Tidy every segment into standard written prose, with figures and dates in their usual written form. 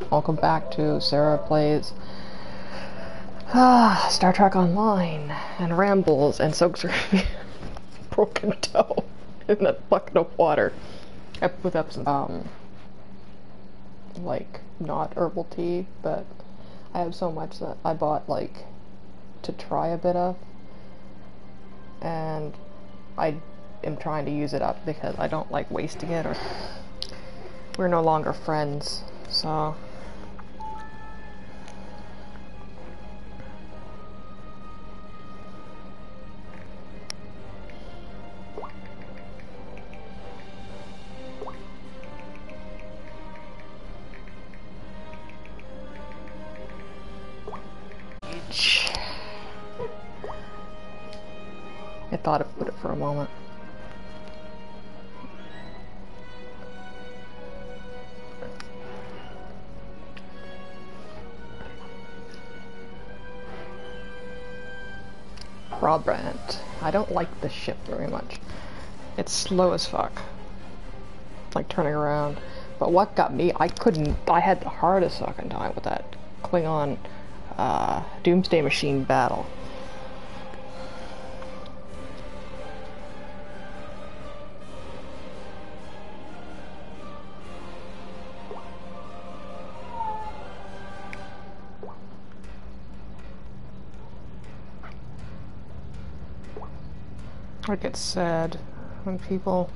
Welcome back to Sarah Plays Star Trek Online and rambles and soaks her broken toe in that bucket of water. I put up some, like, not herbal tea, but I have so much that I bought, like, to try a bit of, and I am trying to use it up because I don't like wasting it, or we're no longer friends, so... I thought about it for a moment. Brabant. I don't like this ship very much. It's slow as fuck. Like turning around. But what got me, I had the hardest fucking time with that Klingon Doomsday Machine battle. I get sad when people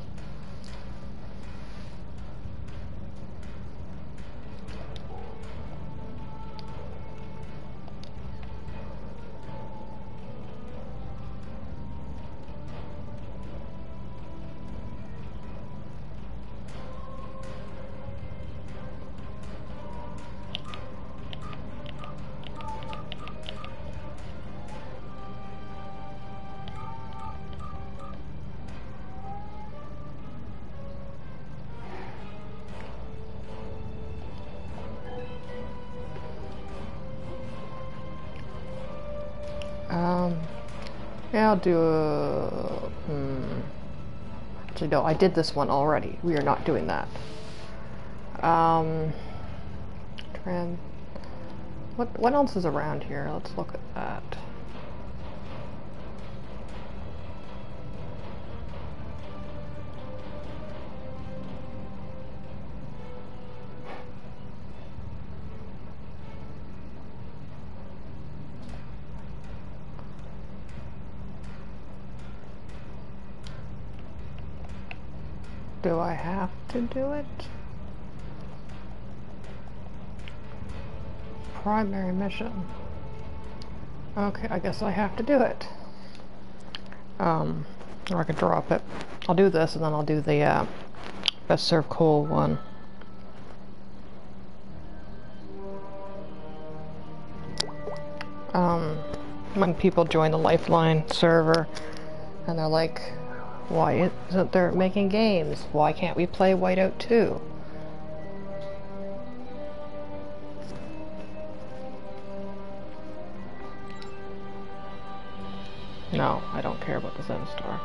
yeah, I'll do a... Actually, no, I did this one already. We are not doing that. What else is around here? Let's look at that. Do I have to do it? Primary mission. Okay, I guess I have to do it. Or I could drop it. I'll do this and then I'll do the Best Served Cold one. When people join the Lifeline server and they're like, why isn't there making games? Why can't we play Whiteout 2? No, I don't care about the Zenstar.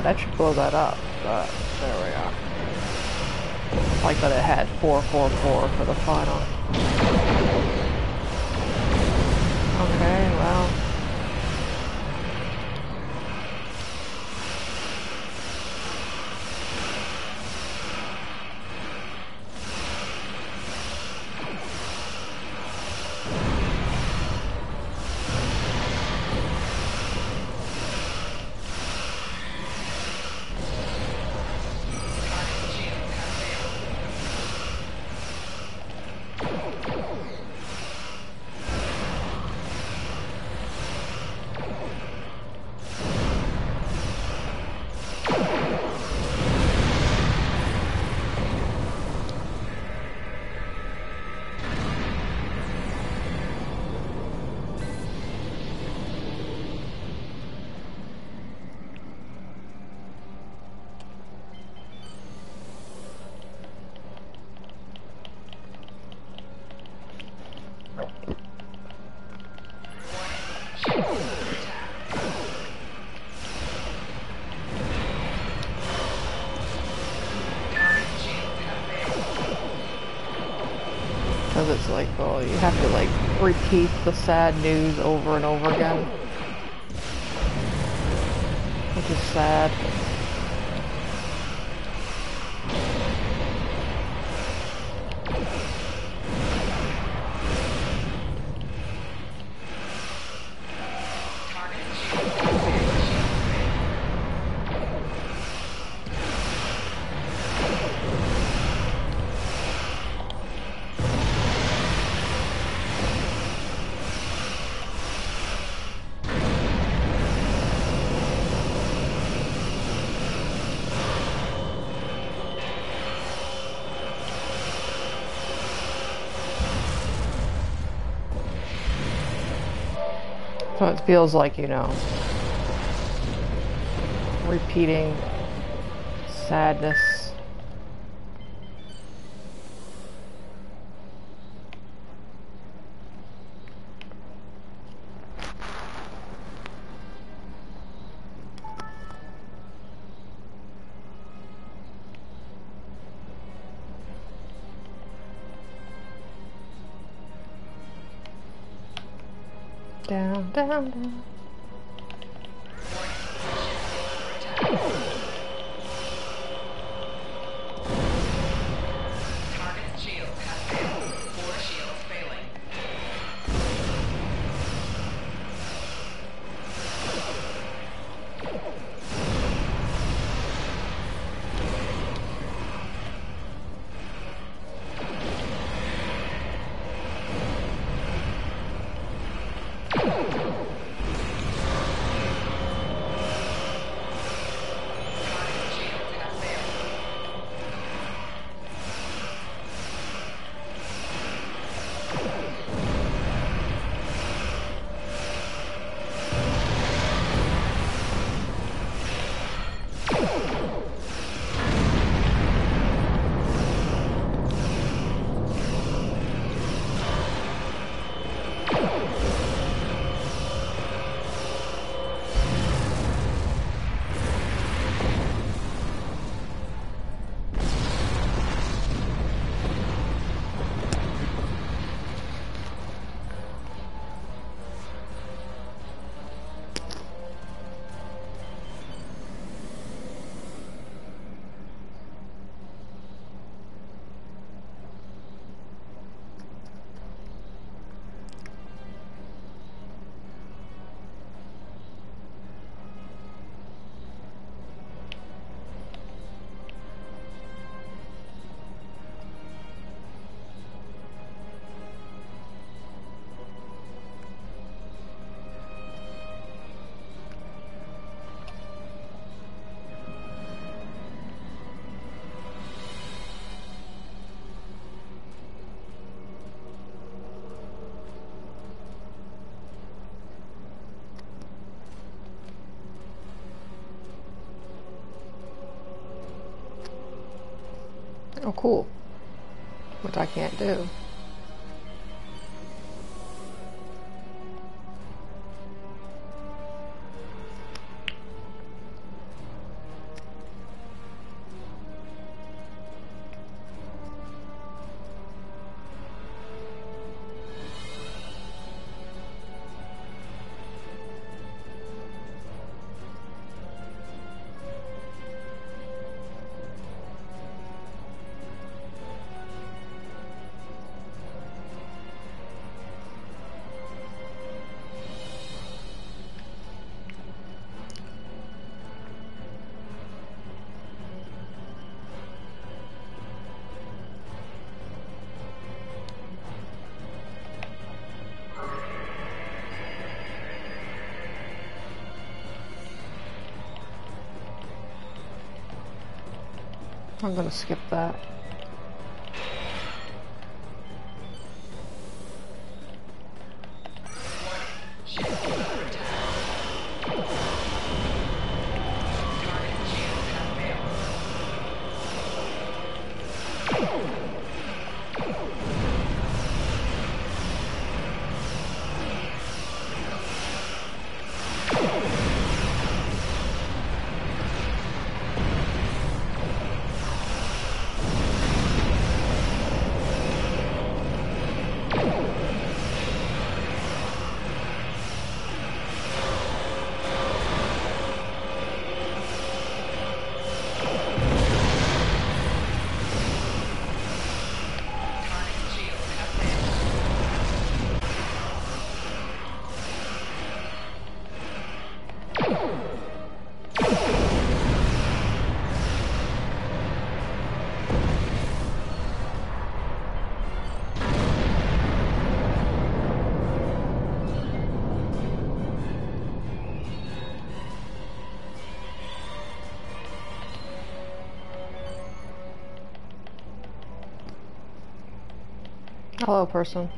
That should blow that up, but there we are. Like that it had 444 for the final. Okay, well. it's like, oh, you have to like repeat the sad news over and over again, which is sad. So it feels like, you know, repeating sadness. Down, down, down. Target's shields have failed. 4 shields failing. Oh, cool. Which I can't do. I'm gonna skip that. Hello, person.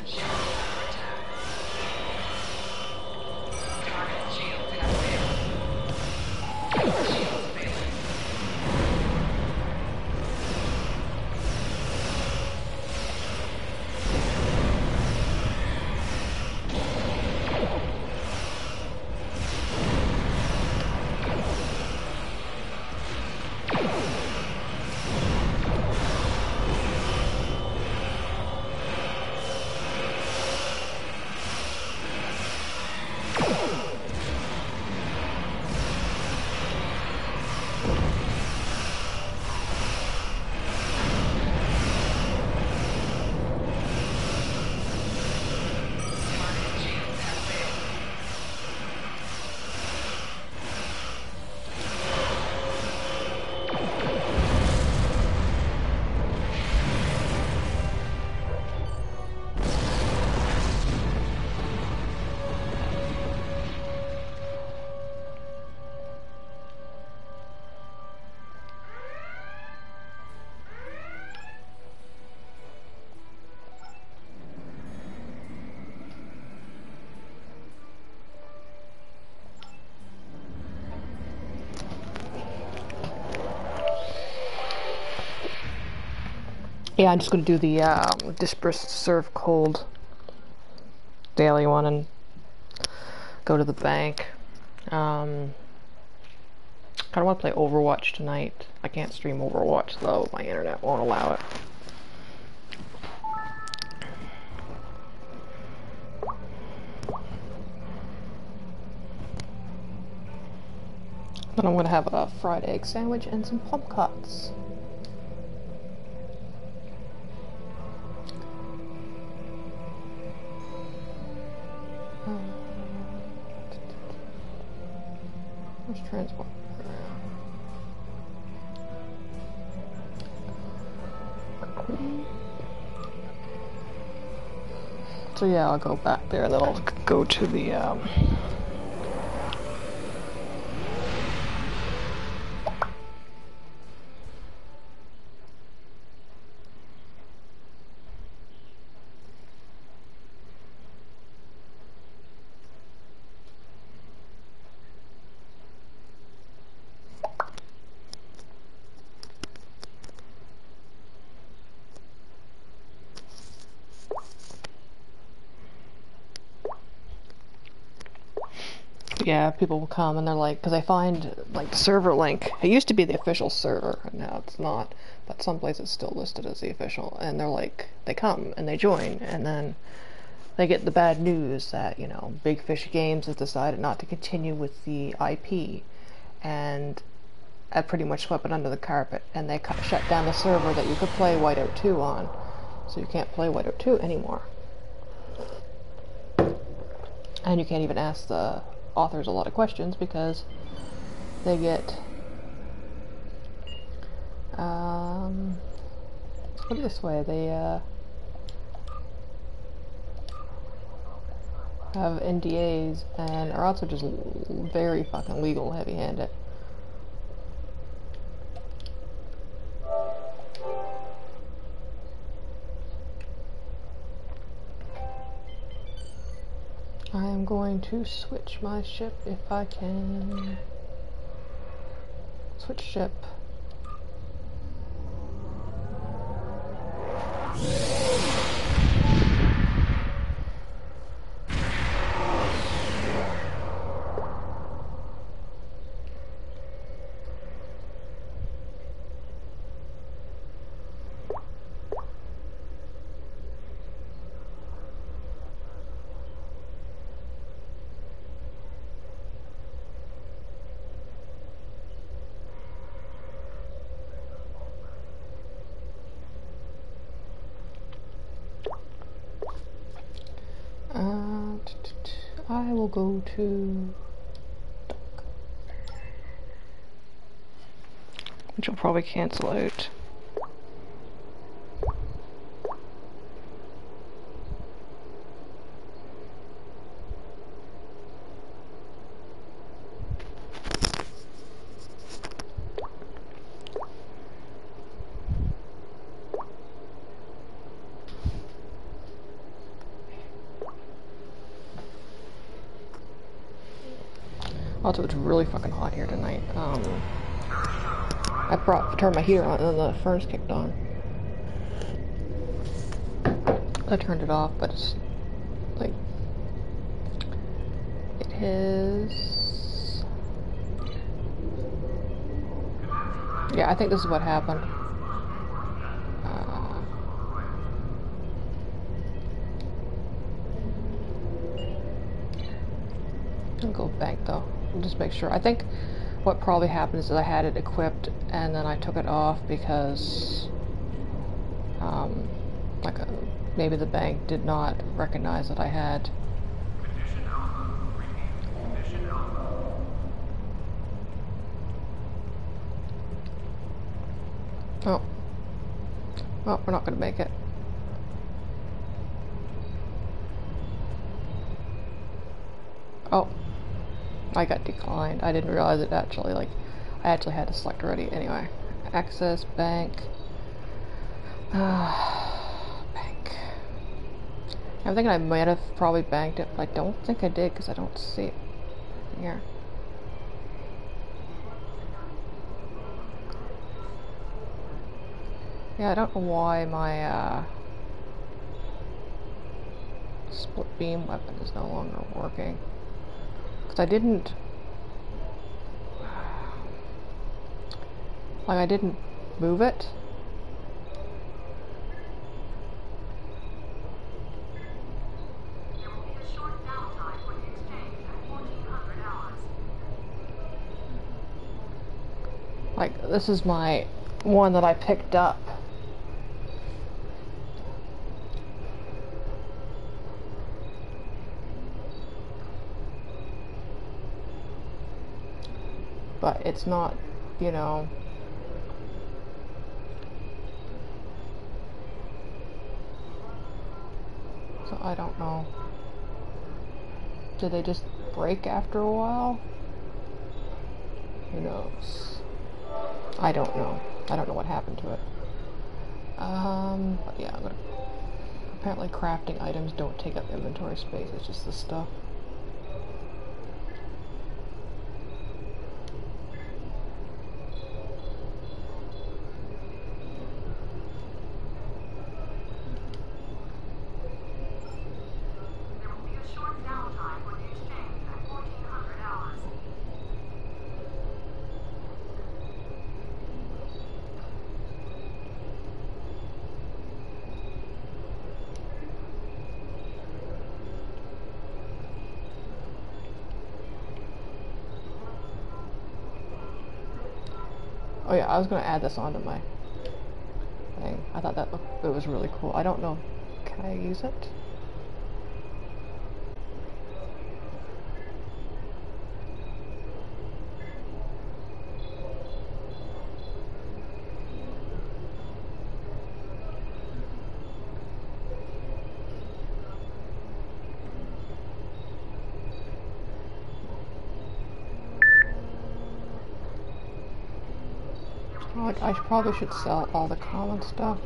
Shields under attack. Target shields inactivated. Shields failing. Target shields activated. Yeah, I'm just gonna do the dispersed serve cold daily one and go to the bank. Kinda wanna play Overwatch tonight. I can't stream Overwatch though, my internet won't allow it. Then I'm gonna have a fried egg sandwich and some plum cuts. Where's transport? So yeah, I'll go back there and then I'll go to the yeah, people will come and they're like, because I find like the server link, it used to be the official server, and now it's not, but some places it's still listed as the official, and they're like, they come and they join, and then they get the bad news that, you know, Big Fish Games has decided not to continue with the IP, and I pretty much swept it under the carpet, and they shut down the server that you could play Whiteout 2 on, so you can't play Whiteout 2 anymore. And you can't even ask the authors a lot of questions because they get let's put it this way, they have NDAs and are also just very fucking legal heavy-handed. I am going to switch my ship if I can. Switch ship. I will go to Duck, which will probably cancel out. Also, it's really fucking hot here tonight. I turned my heater on and the furnace kicked on. I turned it off, but it's like it is. Yeah, I think this is what happened. I'll go bank though. I'll just make sure. I think what probably happened is that I had it equipped and then I took it off because maybe the bank did not recognize that I had. Oh. Well, we're not going to make it. Oh. I got declined. I didn't realize it actually, like, I actually had to select already. Anyway. Access, bank. Bank. I'm thinking I might have probably banked it, but I don't think I did because I don't see it here. Yeah, I don't know why my split beam weapon is no longer working. Because I didn't... Like, I didn't move it. Like, this is my one that I picked up. But it's not, you know... So I don't know. Do they just break after a while? Who knows? I don't know. I don't know what happened to it. But yeah, I'm gonna... Apparently crafting items don't take up inventory space, it's just this stuff. Oh yeah, I was gonna add this onto my thing. I thought that it was really cool. I don't know. Can I use it? I probably should sell all the common stuff.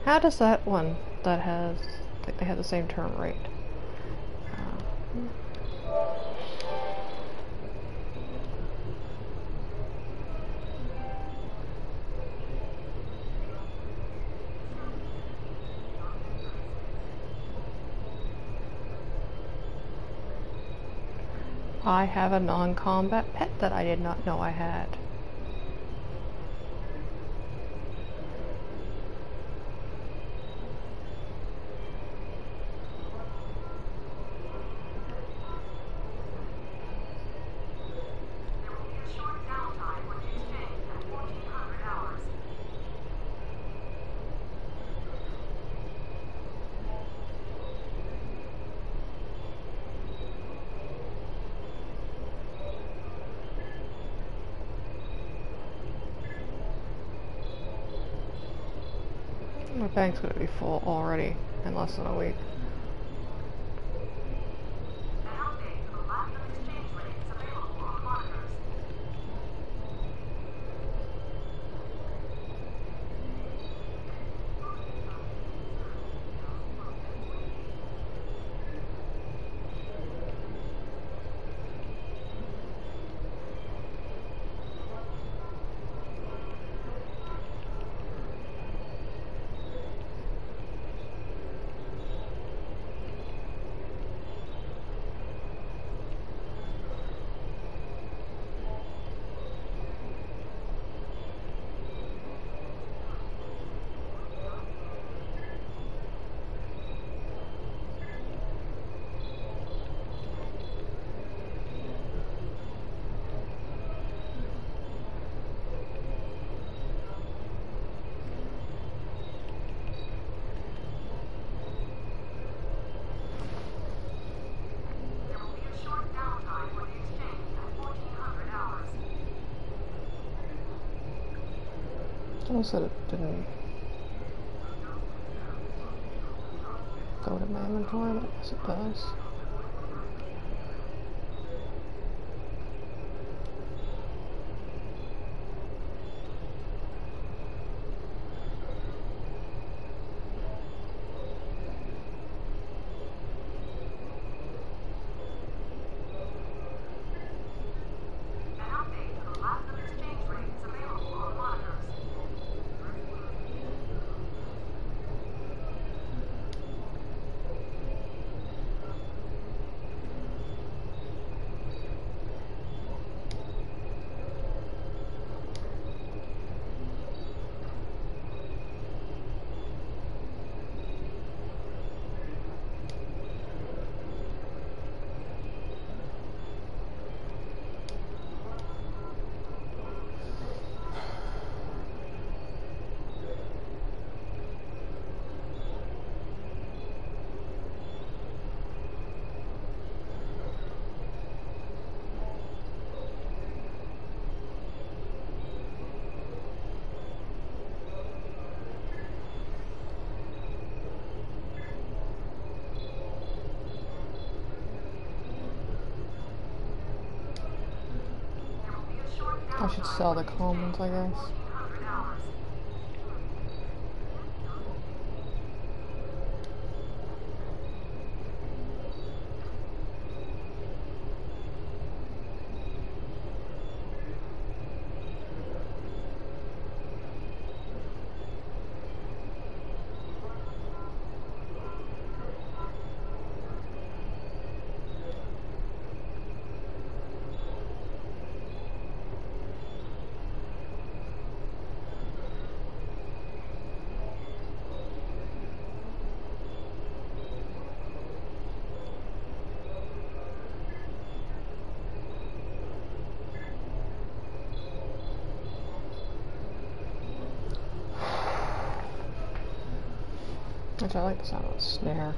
How does that one that has, I think they have the same turn rate? I have a non-combat pet that I did not know I had. My bank's gonna be full already in less than a week. Someone said it didn't go to my inventory, but I guess it does. I should sell the commons, I guess. Which I like the sound of the snare.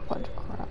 bunch of crap.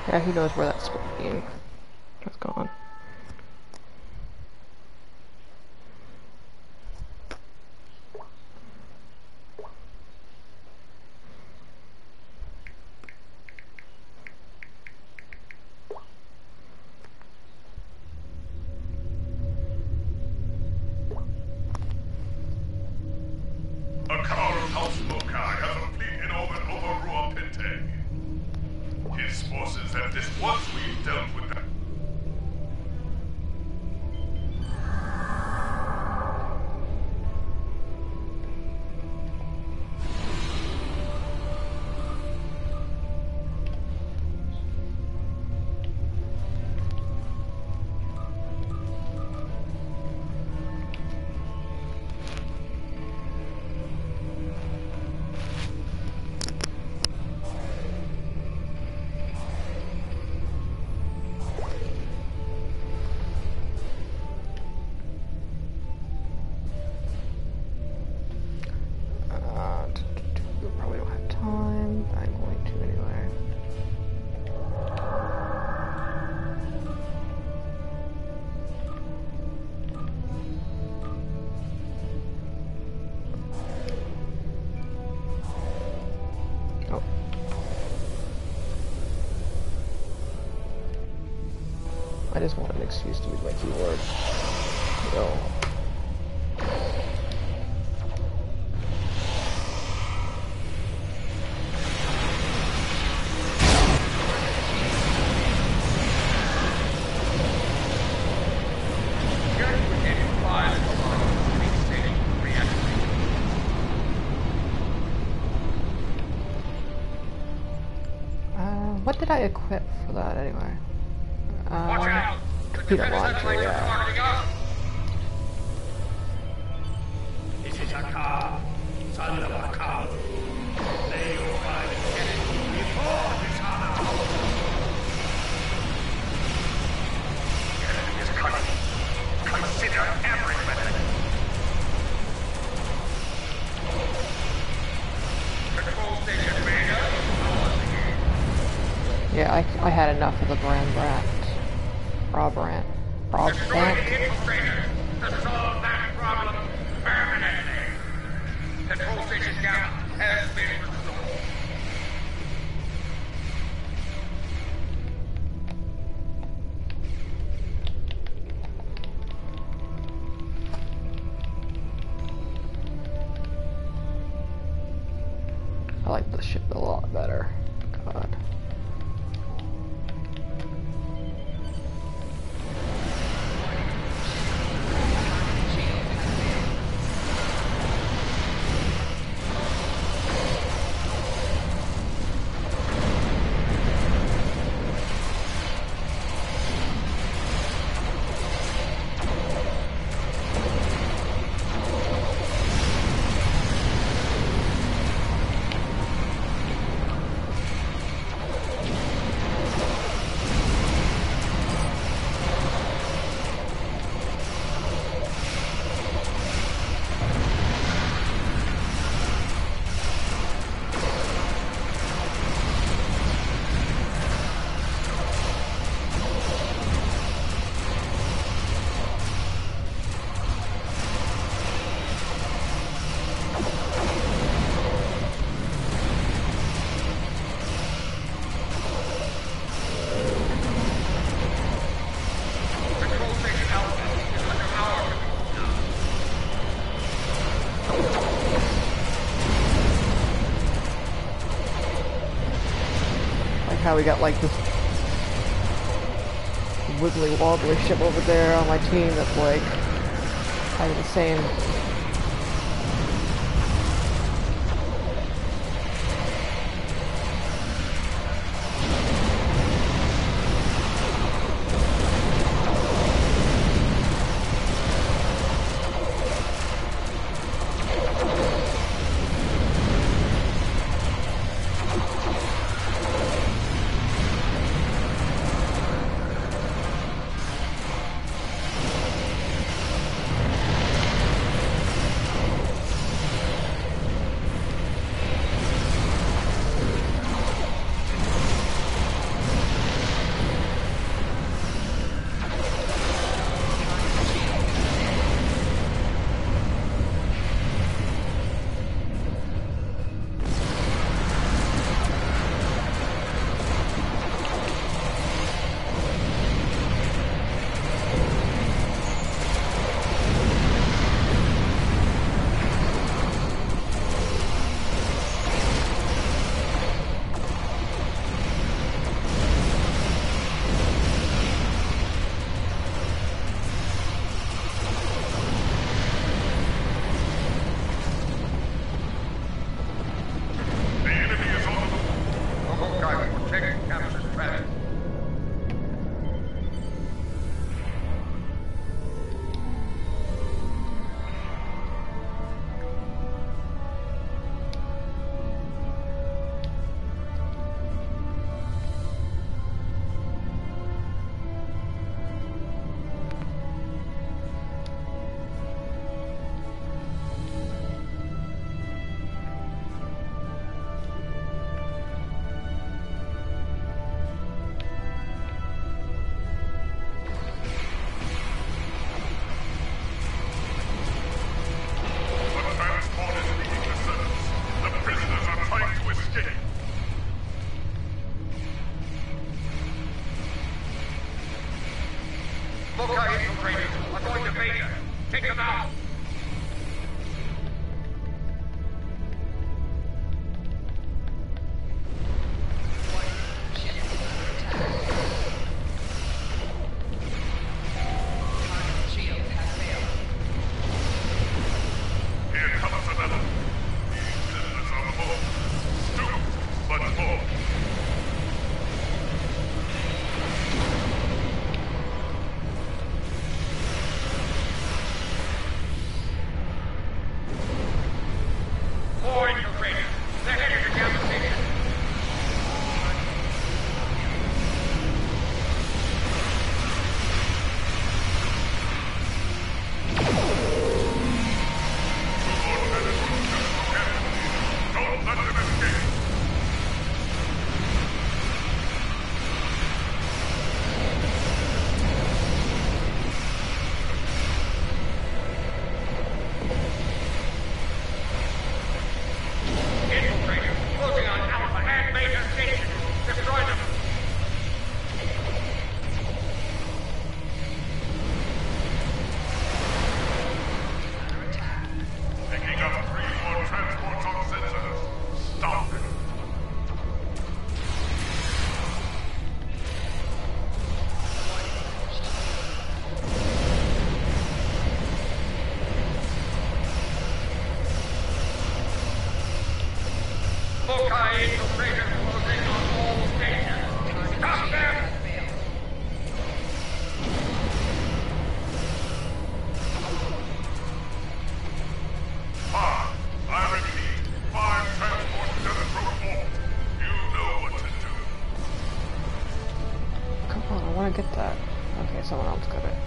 Yeah, who knows where that beam has gone. A car of House Mokai has a fleet in orbit over Rua Pente. His forces have this once we've dealt with them. Probably don't have time. I'm going to anyway. Oh. I just want an excuse to use my keyboard. No. What did I equip for that anyway? Watch out! Computer launcher, yeah. This is a car, son of a cow. Lay your private cannon before this honor. The enemy is coming. Consider every minute. Control station Vega. Yeah, I had enough of the Brand. Destroy the infiltrator to solve that problem permanently. Control station count has been restored. I like the ship a lot better. God. how we got like this wibbly wobbly ship over there on my team that's like having the same. Mokai infiltrators are going to Vega. Take them out. Here comes another. These prisoners are bold. Stupid, but bold. More infiltrators. They're headed to Gamma Station. Don't let them escape. Infiltrators closing on Alpha and Beta Station. Destroy them. Picking up 3 more transports on sensors. Stop them. Mokai infiltrators closing on all stations. Stop them! I repeat, 5 transports just broke off. You know what to do. Come on, I want to get that. Okay, someone else got it.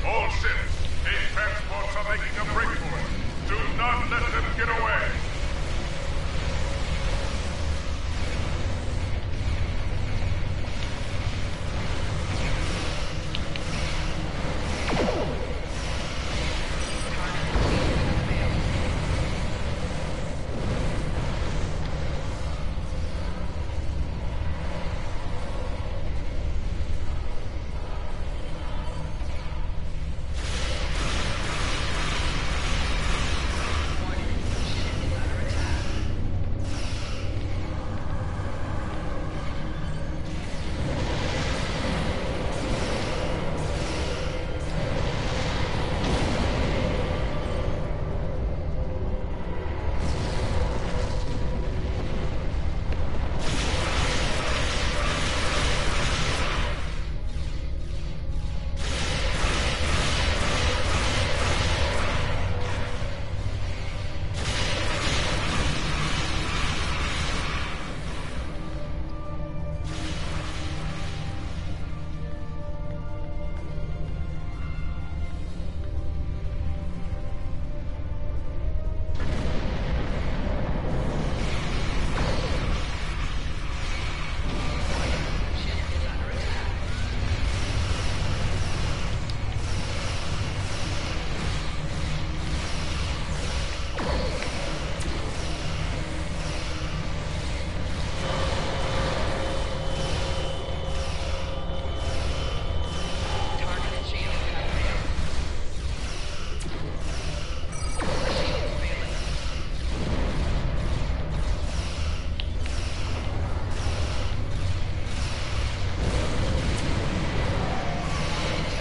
All ships, 8 transports are making a break for it. Do not let them get away.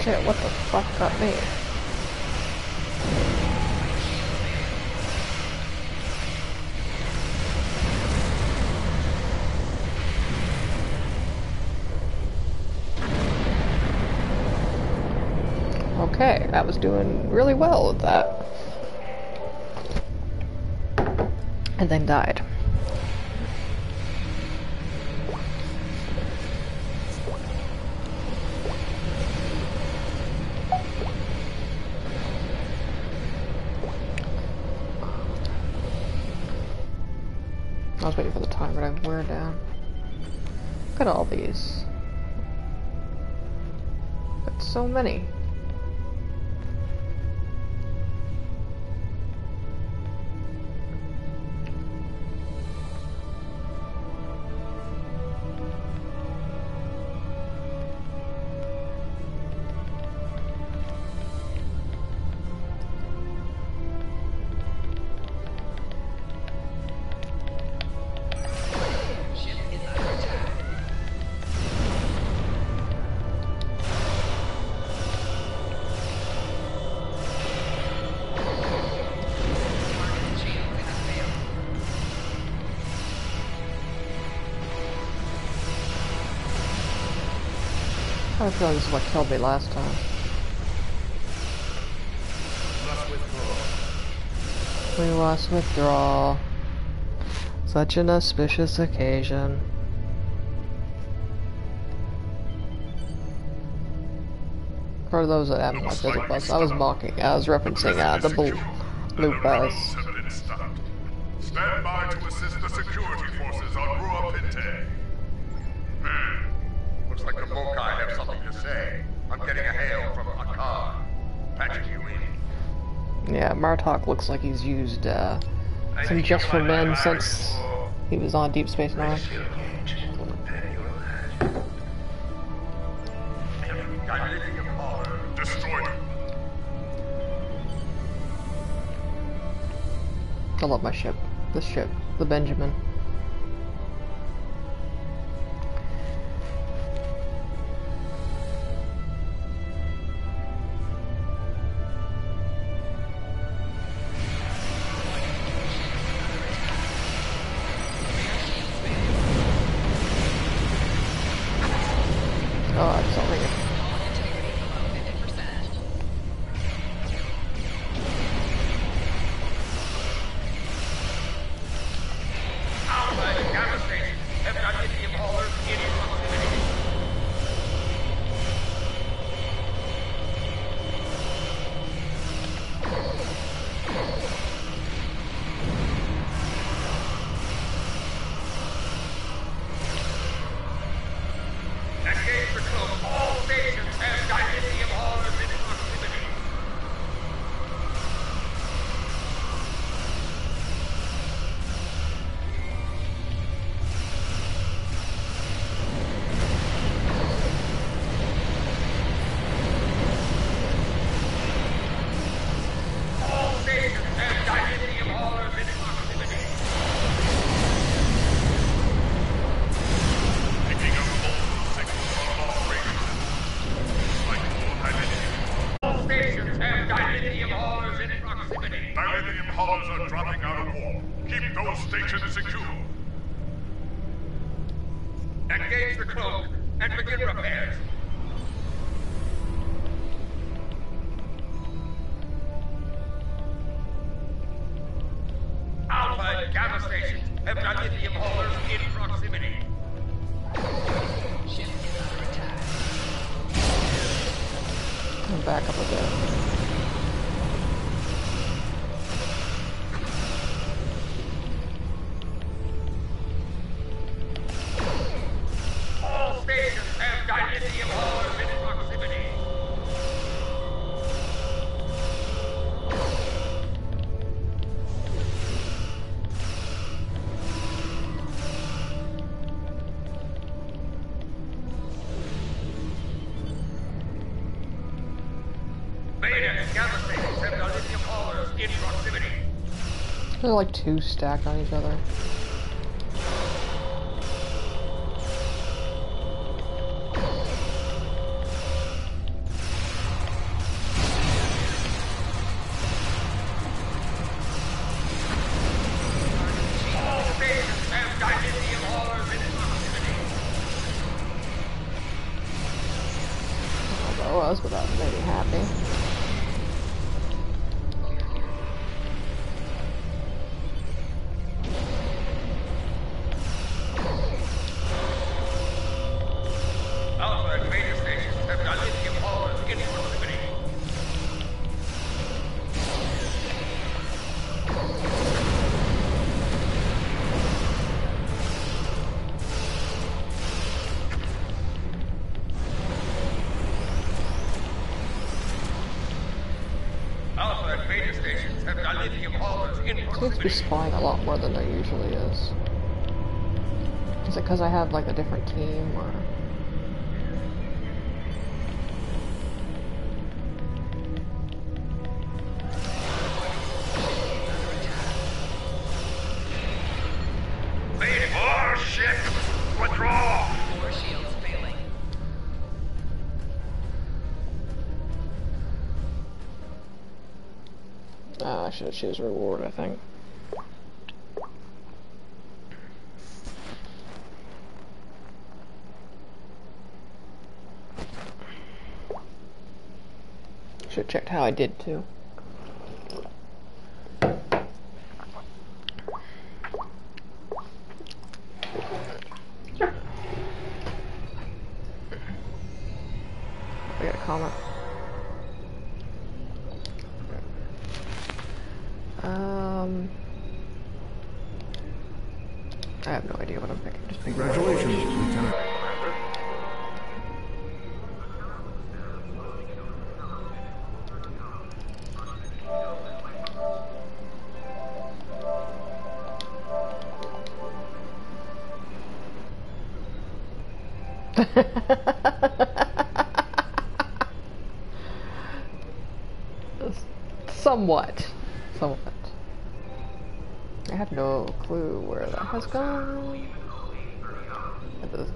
shit, what the fuck got me? Okay, I was doing really well with that. And then died. I was waiting for the timer to wear down. Look at all these. That's so many. I feel like this is what killed me last time. We must withdraw. Such an auspicious occasion. For those that haven't watched Desert Bus, I was referencing the blue bus. Stand by to assist the security forces on Rua Pinte. Looks like the Mokai have something to say. I'm getting a hail from Akkad. Patching you in. Yeah, Martok looks like he's used some Just for Men since he was on Deep Space Nine. Destroyed. I love my ship. This ship, the Benjamin. Oh, it's something. Dilithium hulls are dropping out of warp. Keep those stations secure. Engage the cloak and begin repairs. Alpha and Gamma stations have dilithium haulers in proximity. Ship is under attack. I'm back up a bit. All stations have dilithium haulers in proximity. Beta and Gamma stations have dilithium haulers in proximity. They're like two stacked on each other. Okay. Alpha and Beta stations have got lithium haulers in proximity. Alpha and Beta stations have got lithium haulers in Seems to be proximity. spawning a lot more than there usually is. Is it because I have like a different team or? Beta, oh shit! What's wrong? Force shields failing. I should choose reward, I think. Should have checked how I did too. I got a comment. I have no idea what I'm picking. Just pick Congratulations, Lieutenant. Somewhat. Somewhat. I have no clue where that has gone. It does.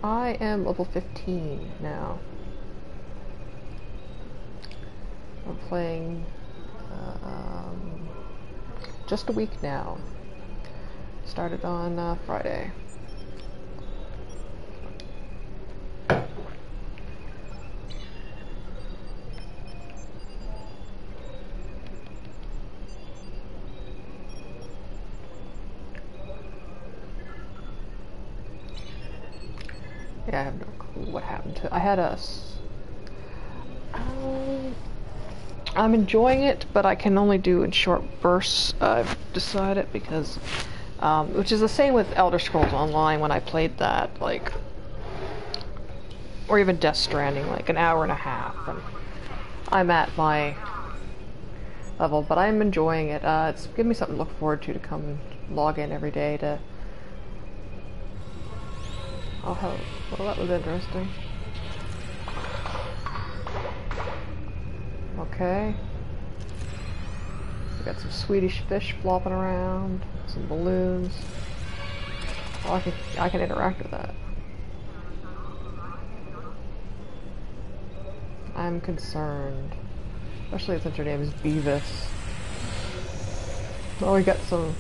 I am level 15 now. I'm playing just a week now. Started on Friday. Yeah, I have no clue what happened to it. I had a... I'm enjoying it, but I can only do in short bursts, I've decided, because... which is the same with Elder Scrolls Online when I played that, like... Or even Death Stranding, like an hour and a half. And I'm at my level, but I'm enjoying it. It's giving me something to look forward to come log in every day to... Oh, hell. Well, that was interesting. Okay. We got some Swedish fish flopping around, some balloons. Oh, I can interact with that. I'm concerned. Especially since her name is Beavis. Oh, we got some...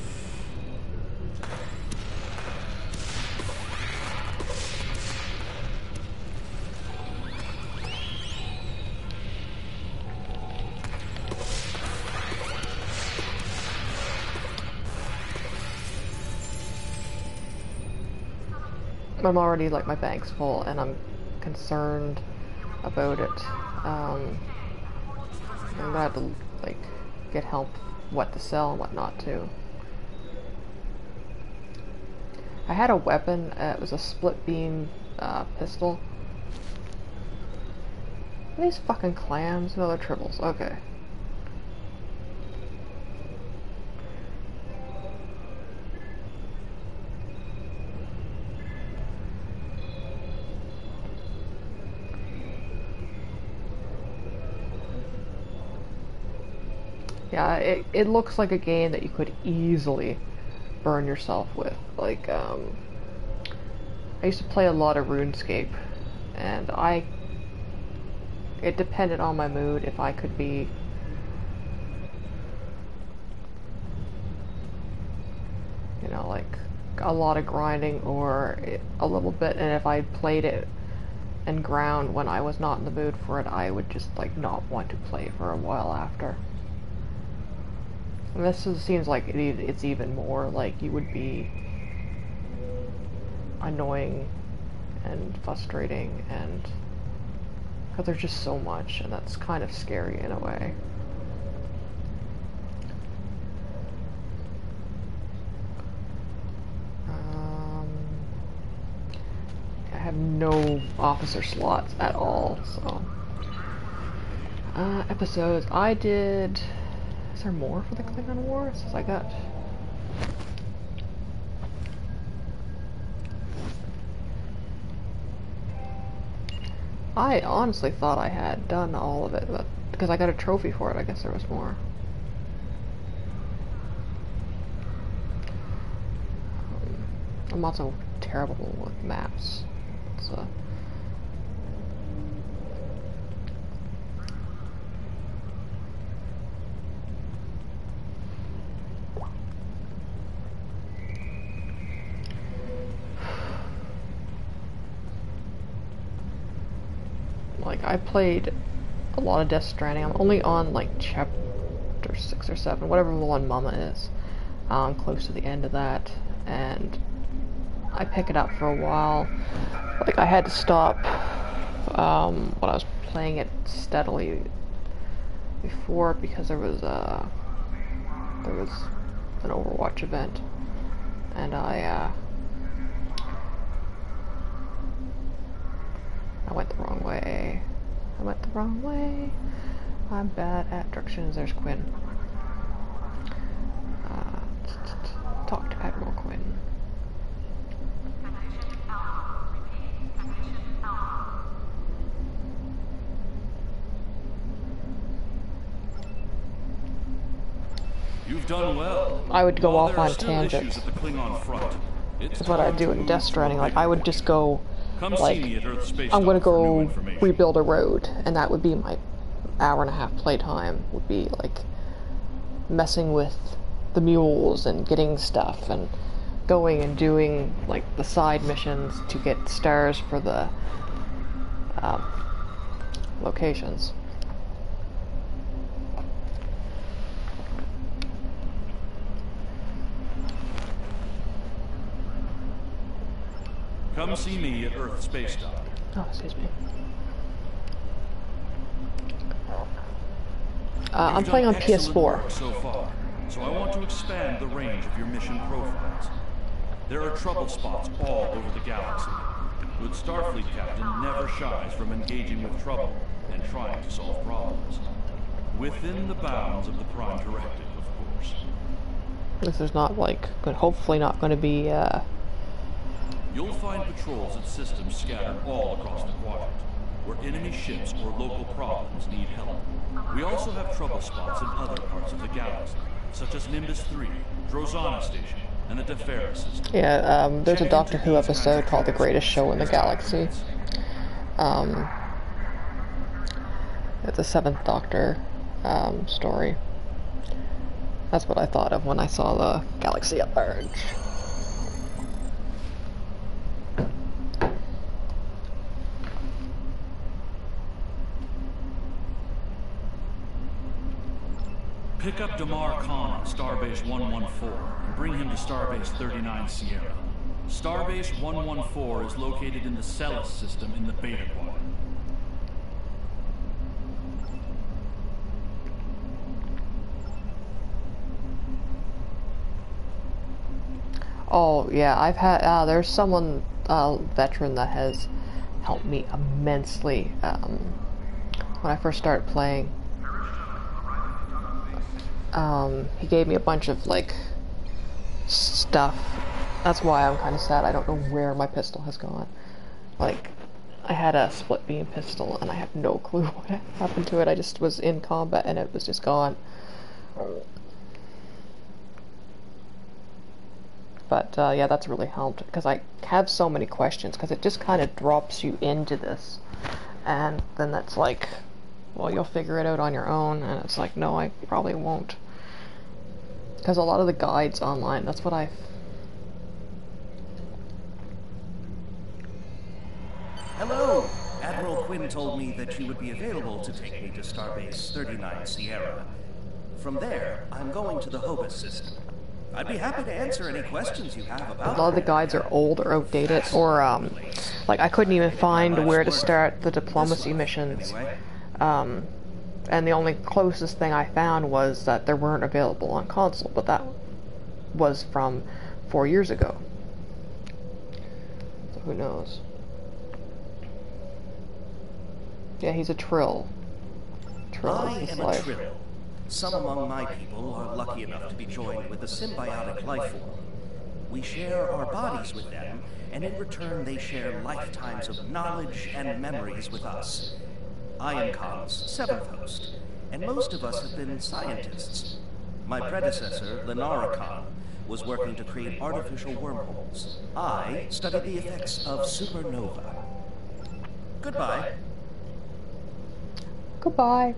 I'm already, like, my bank's full, and I'm concerned about it. I'm gonna have to, like, get help what to sell and what not to. I had a weapon, it was a split beam pistol. Are these fucking clams? No, they're tribbles. Okay. Yeah, it looks like a game that you could easily burn yourself with. Like, I used to play a lot of RuneScape, and it depended on my mood if I could be you know, like a lot of grinding or a little bit, and if I played it and ground when I was not in the mood for it, I would just like not want to play for a while after. And this seems like it's even more like you would be annoying and frustrating, and because there's just so much, and that's kind of scary in a way. I have no officer slots at all, so episodes I did. Is there more for the Klingon War? Since I got. I honestly thought I had done all of it, but because I got a trophy for it, I guess there was more. I'm also terrible with maps. So. Like, I played a lot of Death Stranding. I'm only on like chapter 6 or 7, whatever the one Mama is. I'm close to the end of that, and I pick it up for a while. Like, I had to stop when I was playing it steadily before because there was an Overwatch event, and I went the wrong way. I went the wrong way. I'm bad at directions. There's Quinn. Talk to Admiral Quinn. You've done well. I would go While off there are on still tangents. issues at the Klingon front, it's That's what I time do to in move Death Stranding. Like, I would just go, Come see like, me at Earth Space I'm gonna Dock for new go information. rebuild a road, and that would be my hour-and-a-half playtime. Would be like messing with the mules and getting stuff and going and doing like the side missions to get stars for the locations. Come see me at Earth Space Dock. Oh, excuse me. I'm You've playing on done excellent PS4. work so far, so I want to expand the range of your mission profiles. There are trouble spots all over the galaxy. Good Starfleet captain never shies from engaging with trouble and trying to solve problems. Within the bounds of the Prime Directive, of course. This is not like, hopefully not going to be, You'll find patrols and systems scattered all across the quadrant, where enemy ships or local problems need help. We also have trouble spots in other parts of the galaxy, such as Nimbus 3, Drozana Station, and the Defera system. yeah, there's a Doctor Who episode called The Greatest Show in the Galaxy. It's a 7th Doctor story. That's what I thought of when I saw the Galaxy at Large. Pick up Damar Khan on Starbase 114 and bring him to Starbase 39 Sierra. Starbase 114 is located in the Celis system in the Beta Quadrant. Oh, yeah, I've had, there's someone, veteran that has helped me immensely, when I first started playing. He gave me a bunch of, like, stuff. That's why I'm kind of sad. I don't know where my pistol has gone. Like, I had a split beam pistol, and I have no clue what happened to it. I just was in combat, and it was just gone. But, yeah, that's really helped, because I have so many questions, because it just kind of drops you into this, and then that's like, well, you'll figure it out on your own, and it's like, no, I probably won't. Because a lot of the guides online, that's what I've... Hello! Admiral Quinn told me that you would be available to take me to Starbase 39 Sierra. From there, I'm going to the Hobus system. I'd be happy to answer any questions you have about A lot of the guides are old or outdated, or, like, I couldn't even find where to start the diplomacy missions. And the only closest thing I found was that they weren't available on console, but that was from 4 years ago. So who knows? Yeah, he's a Trill. Trill I is his am a life. Trill. Some among my people are lucky enough to be joined with a symbiotic life form. We share our bodies with them, and in return they share lifetimes of knowledge and memories with us. I am Khan's seventh host, and most of us have been scientists. My predecessor, Lenara Khan, was working to create artificial wormholes. I studied the effects of supernova. Goodbye. Goodbye.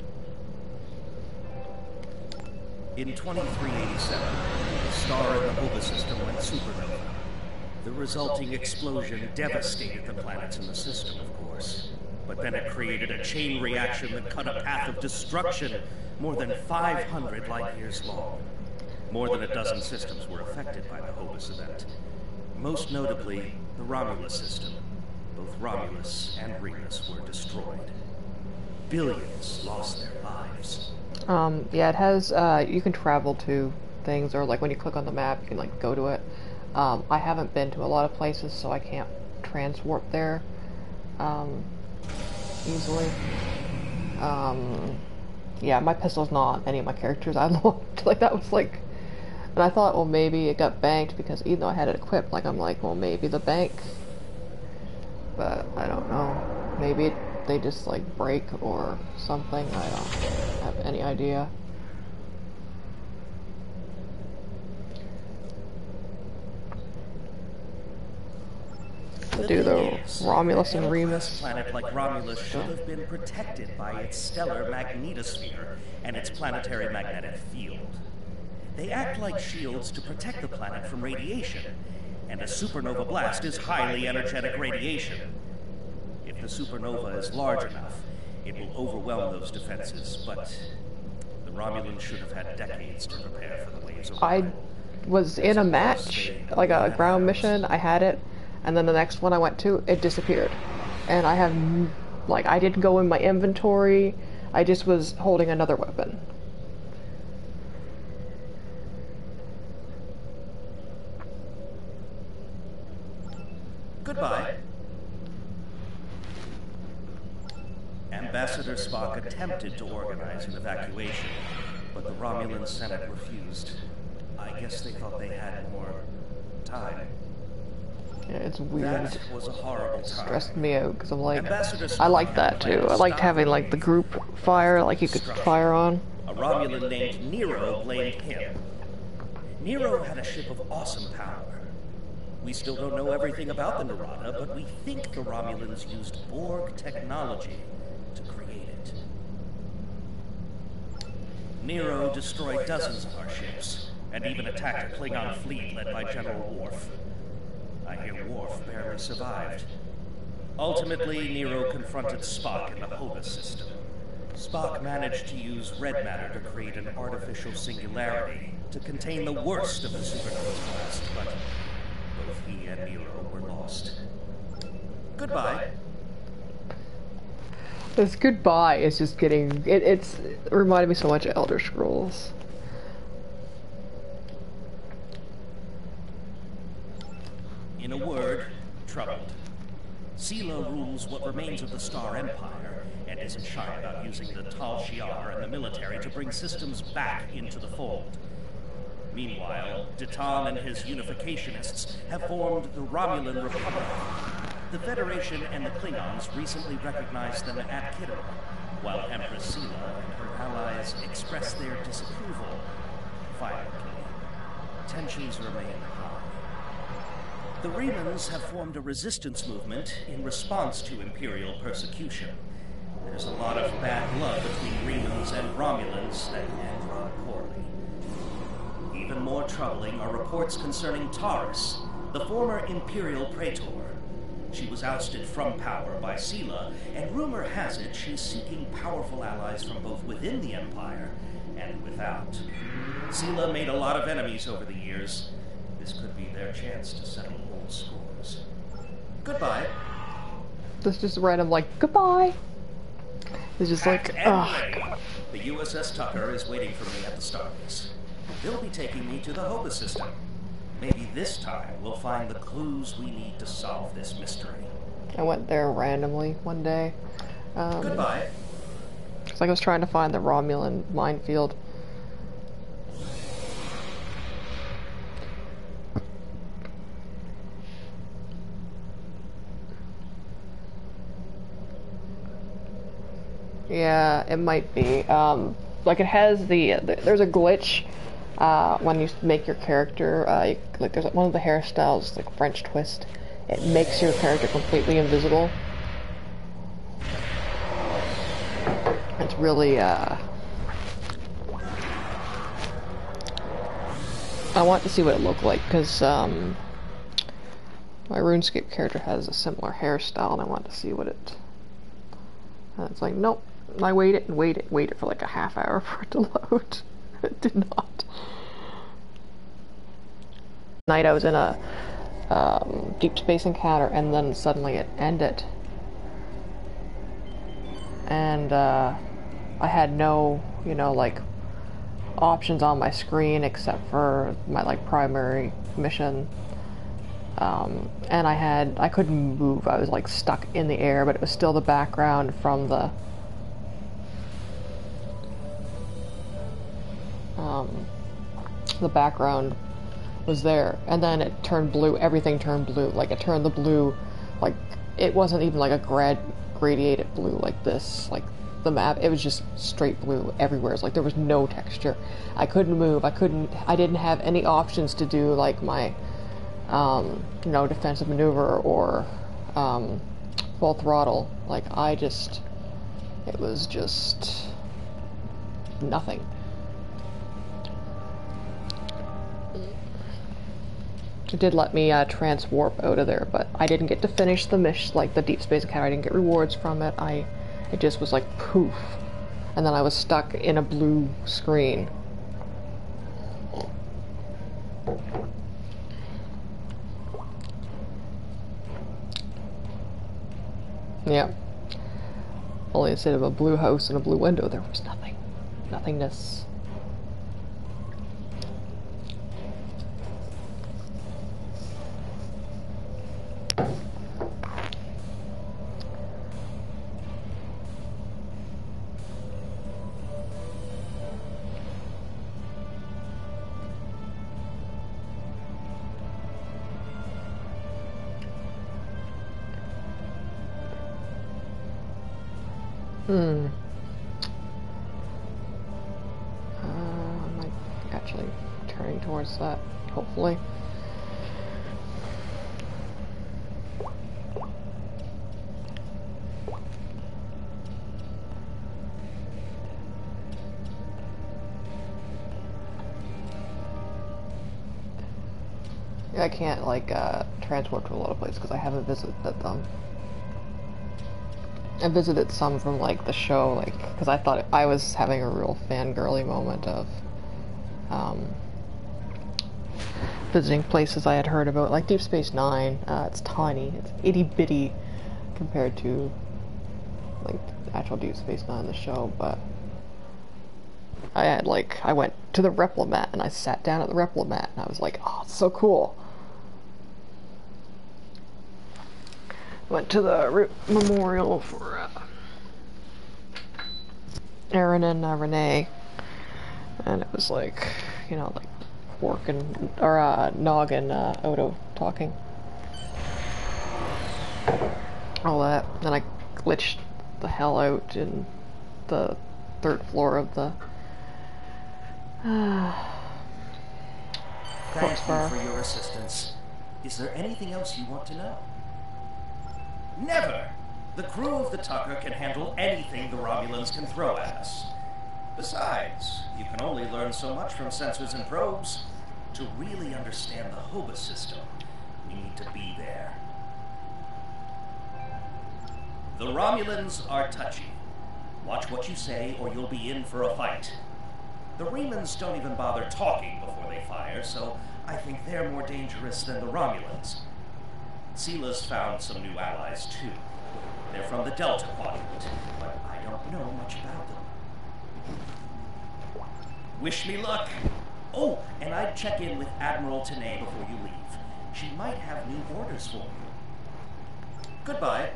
In 2387, the star in the Hobus system went supernova. The resulting explosion devastated the planets in the system, of course. But then it created a chain reaction that cut a path of destruction more than 500 light years long. More than a dozen systems were affected by the Hobus event. Most notably, the Romulus system. Both Romulus and Remus were destroyed. Billions lost their lives. Yeah, it has, you can travel to things, or like when you click on the map, you can like go to it. I haven't been to a lot of places, so I can't transwarp there, easily. Yeah, my pistol's not any of my characters I looked. Like, that was like, and I thought, well, maybe it got banked, because even though I had it equipped, like, I'm like, well, maybe the bank, but I don't know. Maybe they just like break or something. I don't have any idea. Do the Romulus and Remus. A planet like Romulus should have been protected by its stellar magnetosphere and its planetary magnetic field. They act like shields to protect the planet from radiation, and a supernova blast is highly energetic radiation. If the supernova is large enough, it will overwhelm those defenses, but the Romulans should have had decades to prepare for the waves of I was in a match, like a ground mission, I had it, and then the next one I went to, it disappeared. And I have, like, I didn't go in my inventory, I just was holding another weapon. Goodbye. Ambassador Spock attempted to organize an evacuation, but the Romulan Senate refused. I guess they thought they had more time. Yeah, it's weird. That was a horrible time. Stressed me out, because I'm like, Ambassador I Spock like that had too. planned to I liked stop having the like the group fire, like you could fire on. A Romulan named Nero blamed him. Nero had a ship of awesome power. We still don't know everything about the Narada, but we think the Romulans used Borg technology to create it. Nero destroyed dozens of our ships, and even attacked a Klingon fleet led by General Worf. I hear Worf barely survived. Ultimately, Nero confronted Spock in the Hobus system. Spock managed to use red matter to create an artificial singularity to contain the worst of the supernova's blast, but both he and Nero were lost. Goodbye. This goodbye is just getting... It reminded me so much of Elder Scrolls. In a word, troubled. Sela rules what remains of the Star Empire, and isn't shy about using the Tal Shiar and the military to bring systems back into the fold. Meanwhile, Ditan and his unificationists have formed the Romulan Republic. The Federation and the Klingons recently recognized them at Kittima, while Empress Sela and her allies express their disapproval. Violently. Tensions remain high. The Remans have formed a resistance movement in response to Imperial persecution. There's a lot of bad blood between Remans and Romulans that can end rather poorly. Even more troubling are reports concerning Taris, the former Imperial Praetor. She was ousted from power by Sela, and rumor has it she's seeking powerful allies from both within the Empire and without. Sela made a lot of enemies over the years. This could be their chance to settle old scores. Goodbye. This just random, like, goodbye. It's just like, Anyway, the USS Tucker is waiting for me at the starbase. They'll be taking me to the Hoba system. Maybe this time we'll find the clues we need to solve this mystery. I went there randomly one day. Goodbye. It's like I was trying to find the Romulan minefield. Yeah, it might be. Like it has there's a glitch when you make your character. Like there's one of the hairstyles, like French twist. It makes your character completely invisible. It's really I want to see what it looked like because my RuneScape character has a similar hairstyle, and I want to see what it. And it's like, nope. I waited and waited for like a half hour for it to load. It did not. Night I was in a deep space encounter, and then suddenly it ended. And I had no, like options on my screen except for my like primary mission. And I couldn't move. I was like stuck in the air, but it was still the background from the background was there, and then it turned blue. Everything turned blue. Like it turned the blue, like it wasn't even like a gradiated blue like this. Like the map, it was just straight blue everywhere. It's like there was no texture. I couldn't move. I didn't have any options to do like my defensive maneuver or full throttle. Like it was just nothing. It did let me transwarp out of there, but I didn't get to finish the mission, like the deep space encounter. I didn't get rewards from it. It just was like poof, and then I was stuck in a blue screen. Yeah. Only instead of a blue house and a blue window, there was nothing. Nothingness. I might actually turning towards that, hopefully. Yeah, I can't like transport to a lot of places because I haven't visited them. I visited some from like the show, like because I thought I was having a real fangirly moment of visiting places I had heard about, like Deep Space Nine. It's tiny, it's itty bitty compared to like actual Deep Space Nine, the show. But I went to the Replimat and I sat down at the Replimat and I was like, oh, it's so cool. Went to the memorial for Aaron and Renee, and it was like, you know, like Quark and Nog and Odo talking, all that. Then I glitched the hell out in the 3rd floor of the Thank you for your assistance. Is there anything else you want to know? Never! The crew of the Tucker can handle anything the Romulans can throw at us. Besides, you can only learn so much from sensors and probes. To really understand the Hobus system, we need to be there. The Romulans are touchy. Watch what you say or you'll be in for a fight. The Remans don't even bother talking before they fire, so I think they're more dangerous than the Romulans. Seela's found some new allies, too. They're from the Delta Quadrant, but I don't know much about them. Wish me luck! Oh, and I'd check in with Admiral Tenay before you leave. She might have new orders for you. Goodbye.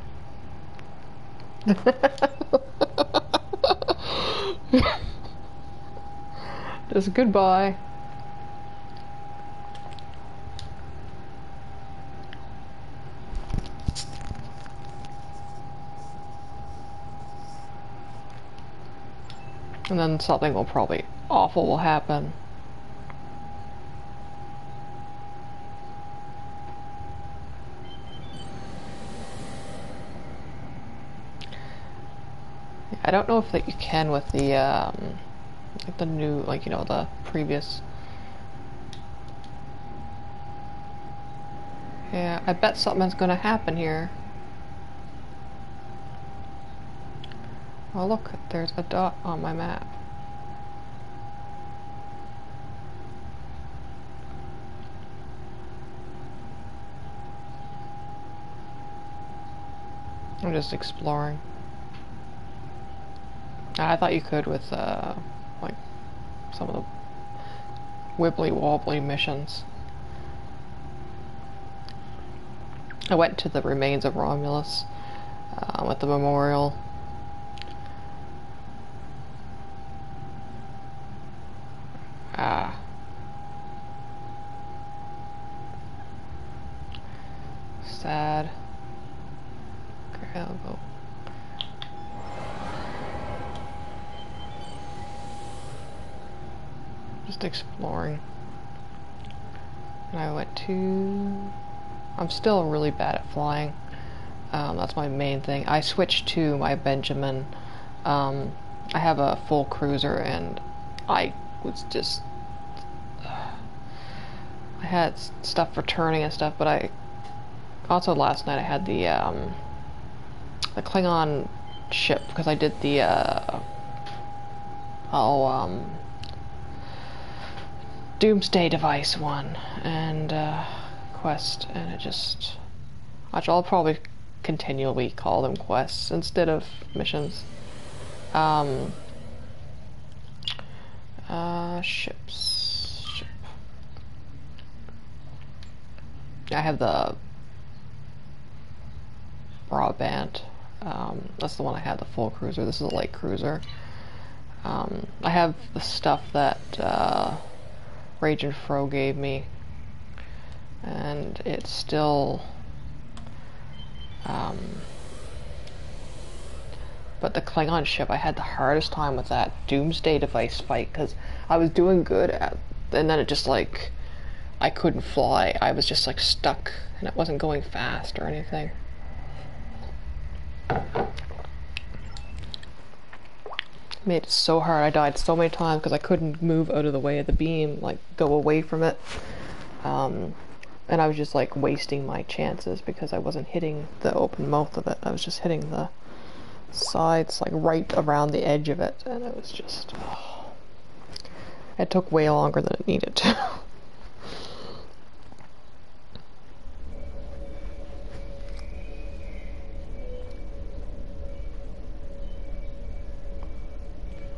Just goodbye. And then something will probably awful will happen. I don't know if that you can with the like the new, like, you know, the previous. Yeah, I bet something's gonna happen here. Oh look, there's a dot on my map. I'm just exploring. I thought you could with like some of the wibbly wobbly missions. I went to the remains of Romulus at the memorial. Sad. Okay, I'll go. Just exploring. And I went to... I'm still really bad at flying. That's my main thing. I switched to my Benjamin. I have a full cruiser and I was just... I had stuff returning and stuff, but I... Also last night I had the Klingon ship, because I did the Doomsday Device one and quest, and it just... Actually, I'll probably continually call them quests instead of missions. Ships. Ship. I have the Broadband. That's the one I had, the full cruiser. This is a light cruiser. I have the stuff that Rage and Fro gave me, and it's still but the Klingon ship, I had the hardest time with that Doomsday Device fight, because I was doing good at, and then it just like, I couldn't fly. I was just like stuck, and it wasn't going fast or anything. Made it so hard. I died so many times because I couldn't move out of the way of the beam, like go away from it. And I was just like wasting my chances because I wasn't hitting the open mouth of it. I was just hitting the sides, like right around the edge of it, and it was just... Oh. It took way longer than it needed to.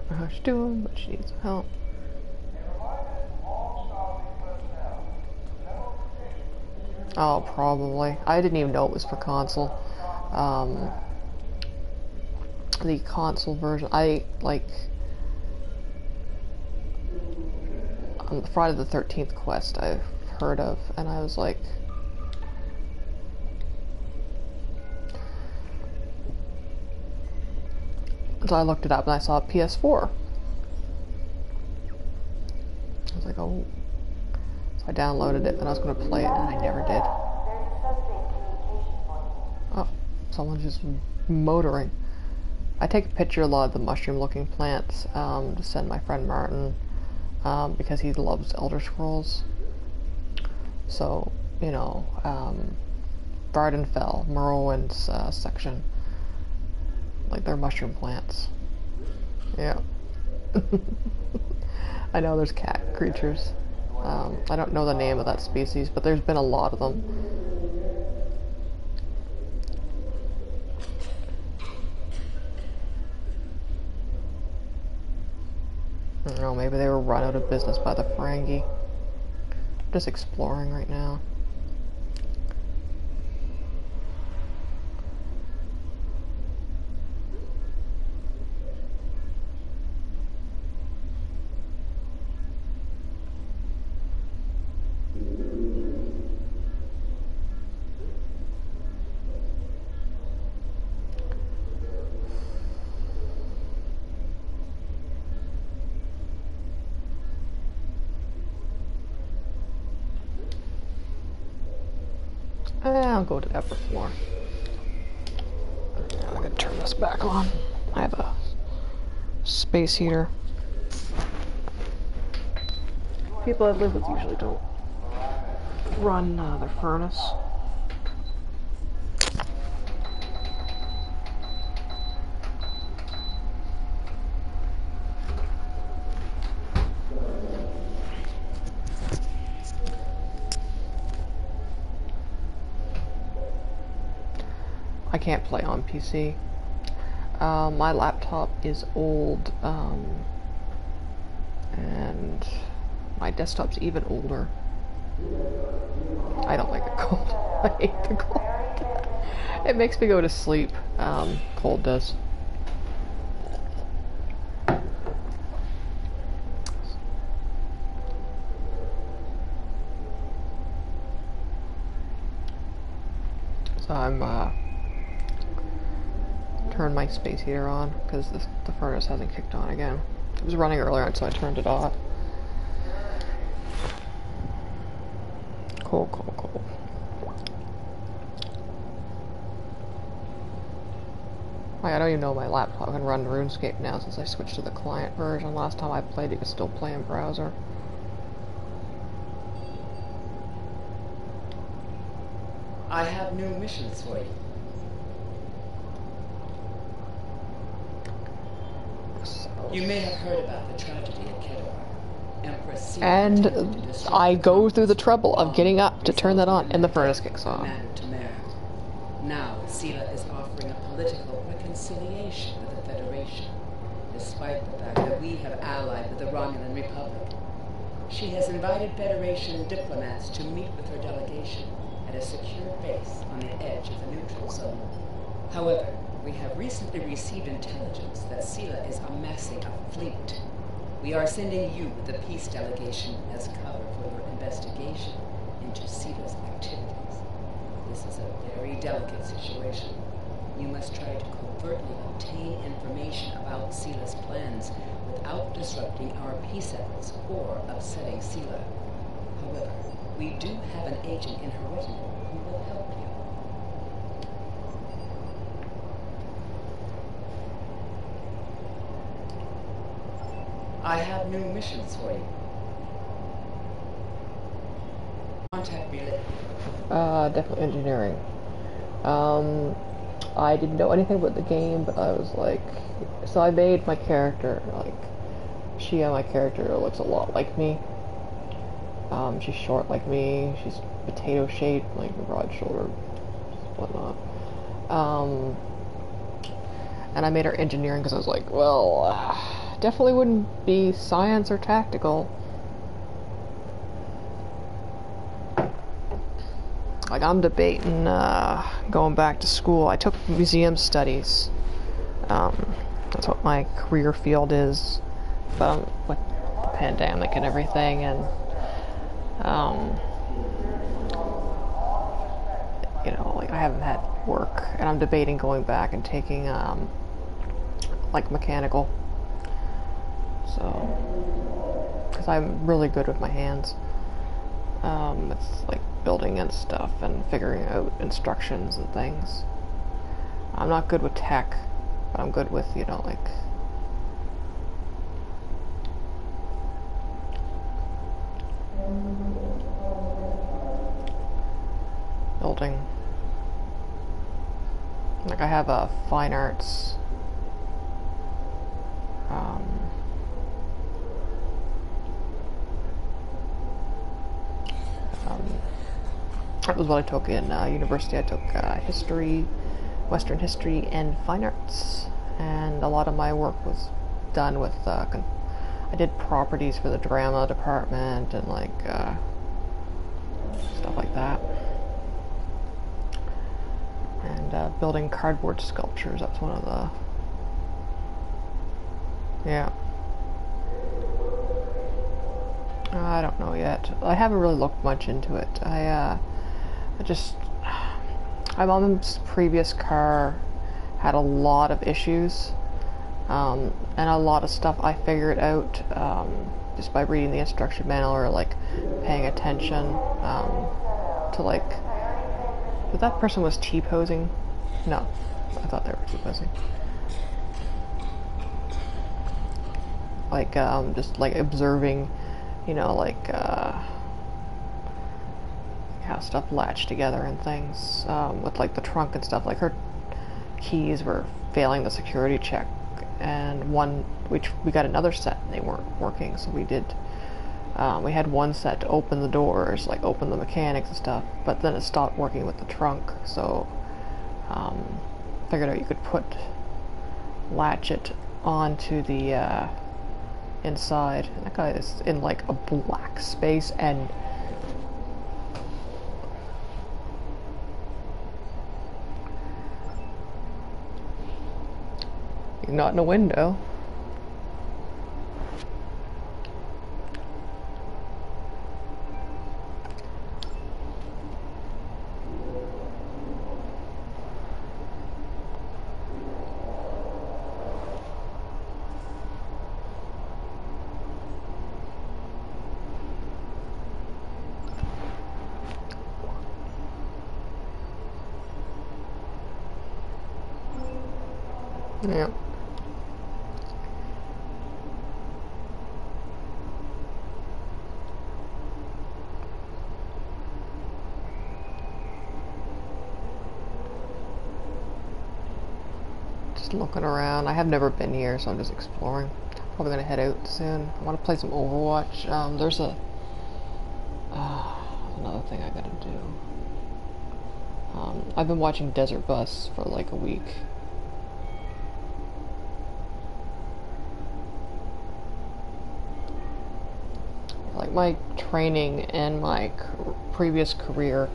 know how she's doing, but she needs some help. Oh, probably. I didn't even know it was for console. The console version, I like the Friday the 13th quest I've heard of, and I was like, so I looked it up and I saw PS4. I was like, oh. So I downloaded it and I was going to play it and I never did. Oh, someone's just motoring. I take a picture of a lot of the mushroom looking plants to send my friend Martin because he loves Elder Scrolls. So, you know, Vardenfell, Morrowind's section. Like they're mushroom plants. Yeah. I know there's cat creatures. I don't know the name of that species, but there's been a lot of them. I don't know, maybe they were run out of business by the Ferengi. Just exploring right now. I'll go to the upper floor. I'm gonna turn this back on. I have a space heater. People I live with usually don't run their furnace. I can't play on PC. My laptop is old, and my desktop's even older. I don't like it cold. I hate the cold. It makes me go to sleep. Cold does. So I'm turn my space heater on because the furnace hasn't kicked on again. It was running earlier, so I turned it off. Cool, cool, cool. I don't even know my laptop can run RuneScape now since I switched to the client version. Last time I played, it was still playing browser. I have new missions for you. You may have heard about the tragedy at Kedar. Empress Sela And attempted to destroy I the go through the conference trouble of getting up to turn that on, resulting and the in furnace death kicks of on. Commander Tamara. Now, Sela is offering a political reconciliation with the Federation, despite the fact that we have allied with the Romulan Republic. She has invited Federation diplomats to meet with her delegation at a secure base on the edge of the neutral zone. However, we have recently received intelligence that Sela is amassing a fleet. We are sending you with the peace delegation as cover for your investigation into Sela's activities. This is a very delicate situation. You must try to covertly obtain information about Sela's plans without disrupting our peace efforts or upsetting Sela. However, we do have an agent in her retinue who will help you. I have new missions for you. Contact me later. Definitely engineering. I didn't know anything about the game, but I was like, so I made my character, like, my character looks a lot like me. She's short like me, she's potato shaped, like broad shouldered, whatnot. And I made her engineering because I was like, well, definitely wouldn't be science or tactical. Like, I'm debating going back to school. I took museum studies. That's what my career field is. But with the pandemic and everything, and you know, like, I haven't had work, and I'm debating going back and taking like mechanical. So, because I'm really good with my hands. It's like building and stuff and figuring out instructions and things. I'm not good with tech, but I'm good with, you know, like, building. Like, I have a fine arts that was what I took in university. I took history, Western history, and fine arts, and a lot of my work was done with I did properties for the drama department and like stuff like that, and building cardboard sculptures. That's one of the, yeah. I don't know yet. I haven't really looked much into it. My mom's previous car had a lot of issues, and a lot of stuff I figured out just by reading the instruction manual or like paying attention to, like, if that person was T-posing. No, I thought they were T-posing. Like, just like observing, you know, like how stuff latched together and things, with like the trunk and stuff. Like, her keys were failing the security check, and we got another set and they weren't working, so we had one set to open the doors, like open the mechanics and stuff, but then it stopped working with the trunk, so figured out you could latch it onto the inside. That guy is in like a black space, and he's not in a window. Yeah. Just looking around. I have never been here, so I'm just exploring. Probably gonna head out soon. I want to play some Overwatch. There's another thing I gotta do. I've been watching Desert Bus for like a week. Like, my training and my previous career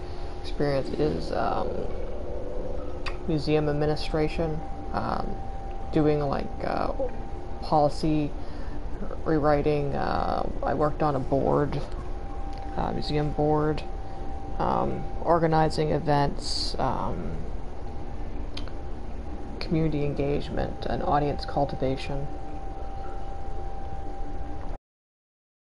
experience is museum administration, doing like policy rewriting. I worked on a board, museum board, organizing events, community engagement, and audience cultivation.